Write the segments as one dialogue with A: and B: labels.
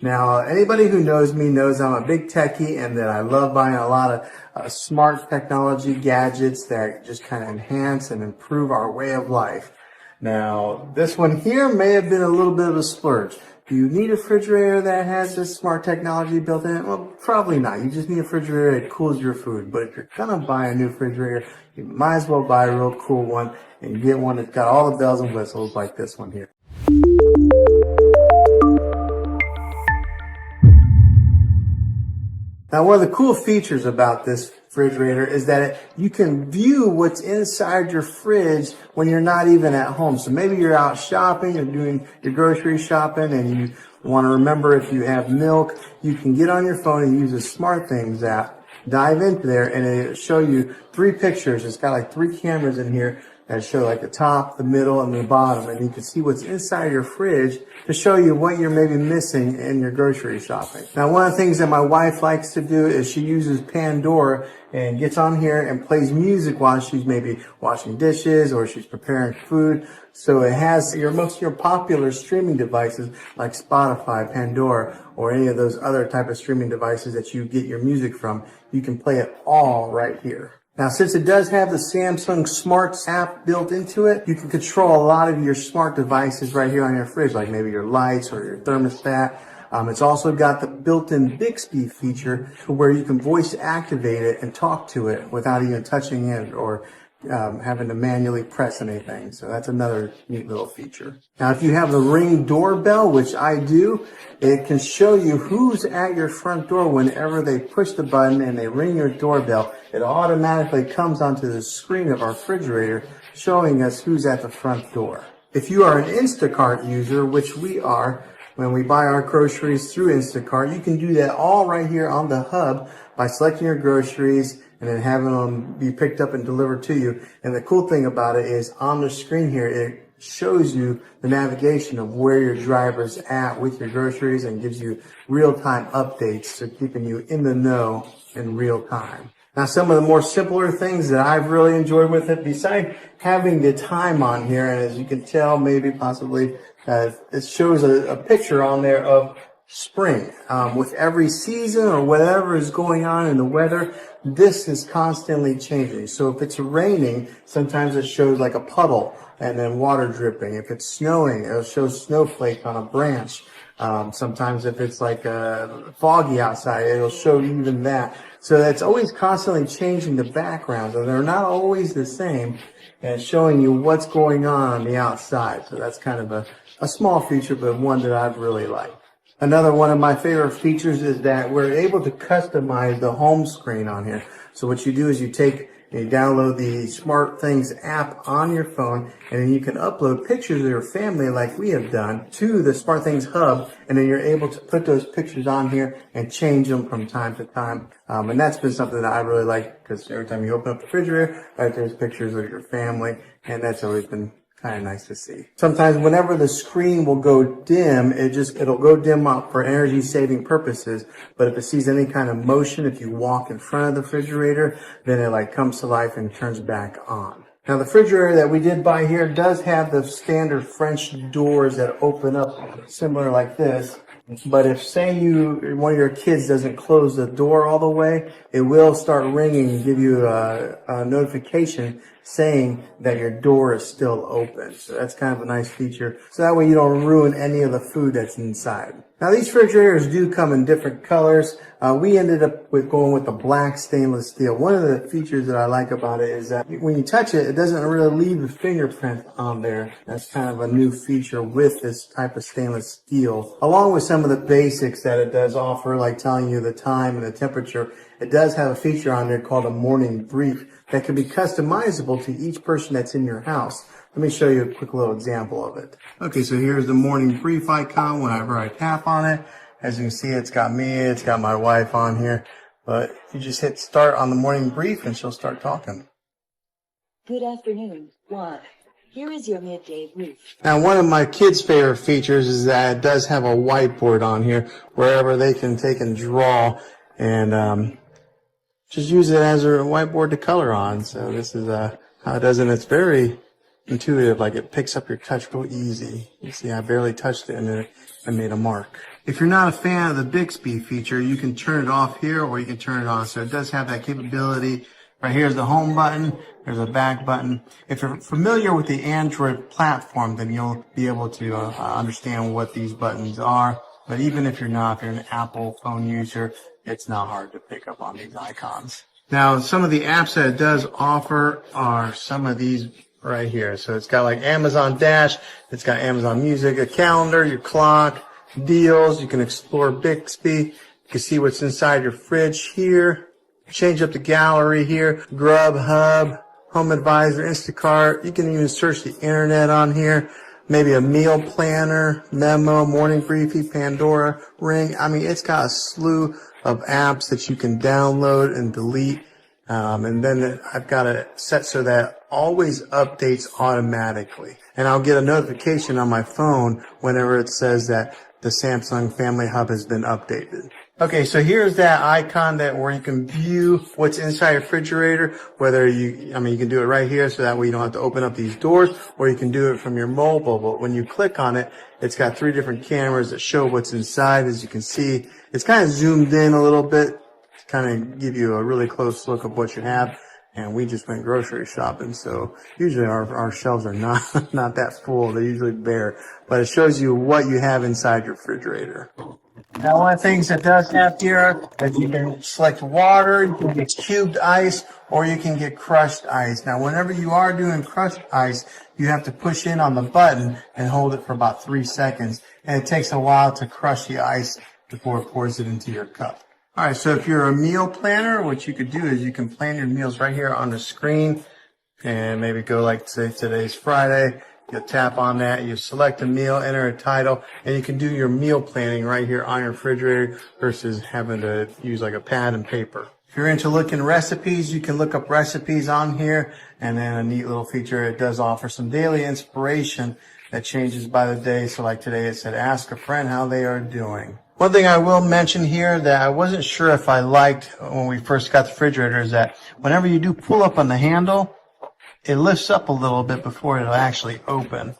A: Now, anybody who knows me knows I'm a big techie and that I love buying a lot of smart technology gadgets that just kind of enhance and improve our way of life. Now, this one here may have been a little bit of a splurge. Do you need a refrigerator that has this smart technology built in it? Well, probably not. You just need a refrigerator that cools your food. But if you're going to buy a new refrigerator, you might as well buy a real cool one and get one that's got all the bells and whistles like this one here. Now, one of the cool features about this refrigerator is that you can view what's inside your fridge when you're not even at home. So maybe you're out shopping, you're doing your grocery shopping, and you want to remember if you have milk, you can get on your phone and use the SmartThings app, dive into there, and it'll show you 3 pictures. It's got like 3 cameras in here that show like the top, the middle, and the bottom. And you can see what's inside your fridge to show you what you're maybe missing in your grocery shopping. Now, one of the things that my wife likes to do is she uses Pandora and gets on here and plays music while she's maybe washing dishes or she's preparing food. So it has most of your popular streaming devices like Spotify, Pandora, or any of those other type of streaming devices that you get your music from. You can play it all right here. Now, since it does have the Samsung Smart app built into it, you can control a lot of your smart devices right here on your fridge, like maybe your lights or your thermostat. It's also got the built-in Bixby feature where you can voice activate it and talk to it without even touching it or having to manually press anything. So that's another neat little feature. Now, if you have the Ring doorbell, which I do, it can show you who's at your front door whenever they push the button and they ring your doorbell. It automatically comes onto the screen of our refrigerator showing us who's at the front door. If you are an Instacart user, which we are, when we buy our groceries through Instacart, you can do that all right here on the hub by selecting your groceries and then having them be picked up and delivered to you. And the cool thing about it is on the screen here, it shows you the navigation of where your driver's at with your groceries and gives you real-time updates, so keeping you in the know in real time. Now, some of the more simpler things that I've really enjoyed with it, besides having the time on here, and as you can tell, maybe possibly, it shows a picture on there of spring. With every season or whatever is going on in the weather, this is constantly changing. So if it's raining, sometimes it shows like a puddle and then water dripping. If it's snowing, it'll show snowflake on a branch. Sometimes if it's like foggy outside, it'll show even that. So it's always constantly changing the backgrounds, and they're not always the same, and showing you what's going on the outside. So that's kind of a small feature, but one that I've really liked. Another one of my favorite features is that we're able to customize the home screen on here. So what you do is you download the SmartThings app on your phone, and then you can upload pictures of your family like we have done to the SmartThings hub, and then you're able to put those pictures on here and change them from time to time. And that's been something that I really like, because every time you open up the refrigerator, right there's pictures of your family, and that's always been kind of nice to see. Sometimes whenever the screen will go dim, it'll go dim up for energy saving purposes. But if it sees any kind of motion, if you walk in front of the refrigerator, then it like comes to life and turns back on. Now, the refrigerator that we did buy here does have the standard French doors that open up similar like this. But if, say, one of your kids doesn't close the door all the way, it will start ringing and give you a notification saying that your door is still open. So that's kind of a nice feature. So that way you don't ruin any of the food that's inside. Now, these refrigerators do come in different colors. We ended up going with the black stainless steel. One of the features that I like about it is that when you touch it, it doesn't really leave a fingerprint on there. That's kind of a new feature with this type of stainless steel. Along with some of the basics that it does offer, like telling you the time and the temperature, it does have a feature on there called a morning brief that can be customizable to each person that's in your house. Let me show you a quick little example of it. Okay, so here's the morning brief icon whenever I tap on it. As you can see, it's got me, it's got my wife on here. But you just hit start on the morning brief and she'll start talking.
B: Good afternoon, Juan. Here is your midday brief.
A: Now, one of my kids' favorite features is that it does have a whiteboard on here wherever they can take and draw and just use it as a whiteboard to color on. So this is how it does, and it's very intuitive. Like, it picks up your touch real easy. You see, I barely touched it and I made a mark. If you're not a fan of the Bixby feature, you can turn it off here or you can turn it on. So it does have that capability. Right here's the home button. There's a back button. If you're familiar with the Android platform, then you'll be able to understand what these buttons are. But even if you're not, if you're an Apple phone user, it's not hard to pick up on these icons. Now, some of the apps that it does offer are some of these right here. So it's got like Amazon Dash, it's got Amazon Music, a calendar, your clock, deals. You can explore Bixby. You can see what's inside your fridge here. Change up the gallery here. Grubhub, Home Advisor, Instacart. You can even search the internet on here. Maybe a meal planner, Memo, Morning Briefy, Pandora, Ring. I mean, it's got a slew of apps that you can download and delete. And then I've got it set so that always updates automatically. And I'll get a notification on my phone whenever it says that the Samsung Family Hub has been updated. Okay, so here's that icon where you can view what's inside your refrigerator, you can do it right here so that way you don't have to open up these doors, or you can do it from your mobile. But when you click on it, it's got 3 different cameras that show what's inside. As you can see, it's kind of zoomed in a little bit to kind of give you a really close look of what you have. And we just went grocery shopping, so usually our shelves are not that full. They're usually bare, but it shows you what you have inside your refrigerator. Now, one of the things it does have here is you can select water, you can get cubed ice, or you can get crushed ice. Now, whenever you are doing crushed ice, you have to push in on the button and hold it for about 3 seconds, and it takes a while to crush the ice before it pours it into your cup. All right, so if you're a meal planner, what you could do is you can plan your meals right here on the screen, and maybe go like, say, today's Friday. You'll tap on that, you select a meal, enter a title, and you can do your meal planning right here on your refrigerator versus having to use like a pad and paper. If you're into looking recipes, you can look up recipes on here, and then a neat little feature, it does offer some daily inspiration that changes by the day. So like today it said, ask a friend how they are doing. One thing I will mention here that I wasn't sure if I liked when we first got the refrigerator is that whenever you do pull up on the handle, it lifts up a little bit before it'll actually open,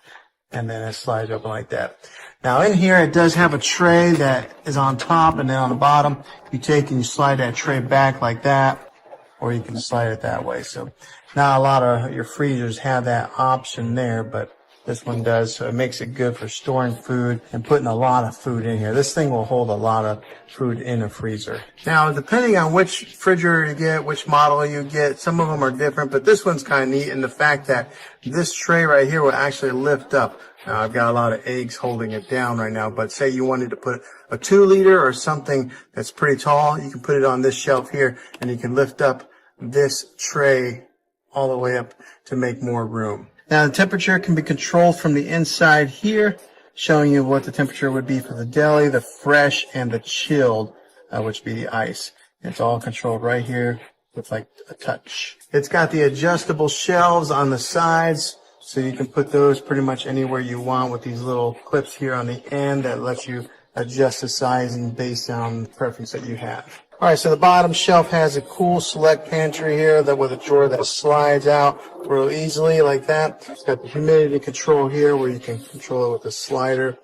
A: and then it slides open like that. Now in here it does have a tray that is on top, and then on the bottom you take and you slide that tray back like that, or you can slide it that way. So not a lot of your freezers have that option there, but this one does, so it makes it good for storing food and putting a lot of food in here. This thing will hold a lot of food in a freezer. Now, depending on which refrigerator you get, which model you get, some of them are different, but this one's kind of neat in the fact that this tray right here will actually lift up. Now, I've got a lot of eggs holding it down right now, but say you wanted to put a 2-liter or something that's pretty tall, you can put it on this shelf here, and you can lift up this tray all the way up to make more room. Now, the temperature can be controlled from the inside here, showing you what the temperature would be for the deli, the fresh, and the chilled, which would be the ice. It's all controlled right here with like a touch. It's got the adjustable shelves on the sides, so you can put those pretty much anywhere you want with these little clips here on the end that lets you adjust the size and based on the preference that you have. All right, so the bottom shelf has a cool select pantry here with a drawer that slides out real easily like that. It's got the humidity control here where you can control it with a slider.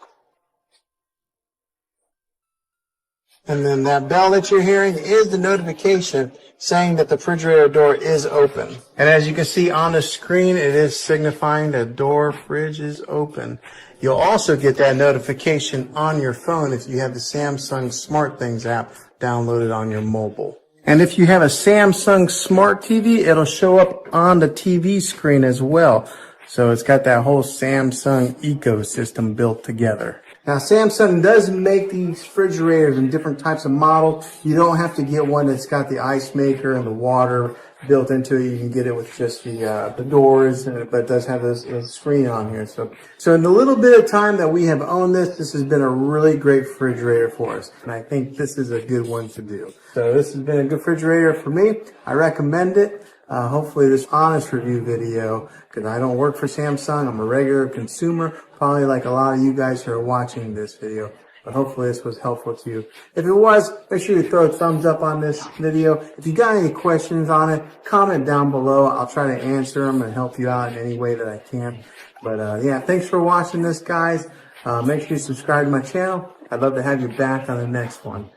A: And then that bell that you're hearing is the notification saying that the refrigerator door is open. And as you can see on the screen, it is signifying that fridge is open. You'll also get that notification on your phone if you have the Samsung SmartThings app downloaded on your mobile. And if you have a Samsung Smart TV, it'll show up on the TV screen as well. So it's got that whole Samsung ecosystem built together. Now, Samsung does make these refrigerators in different types of models. You don't have to get one that's got the ice maker and the water built into it. You can get it with just the doors, but it does have this screen on here. So in the little bit of time that we have owned this has been a really great refrigerator for us. And I think this is a good one to do. So this has been a good refrigerator for me. I recommend it. Hopefully this honest review video, because I don't work for Samsung. I'm a regular consumer, probably like a lot of you guys who are watching this video. But hopefully this was helpful to you. If it was, make sure you throw a thumbs up on this video. If you got any questions on it, comment down below. I'll try to answer them and help you out in any way that I can. But yeah, thanks for watching this, guys. Make sure you subscribe to my channel, I'd love to have you back on the next one.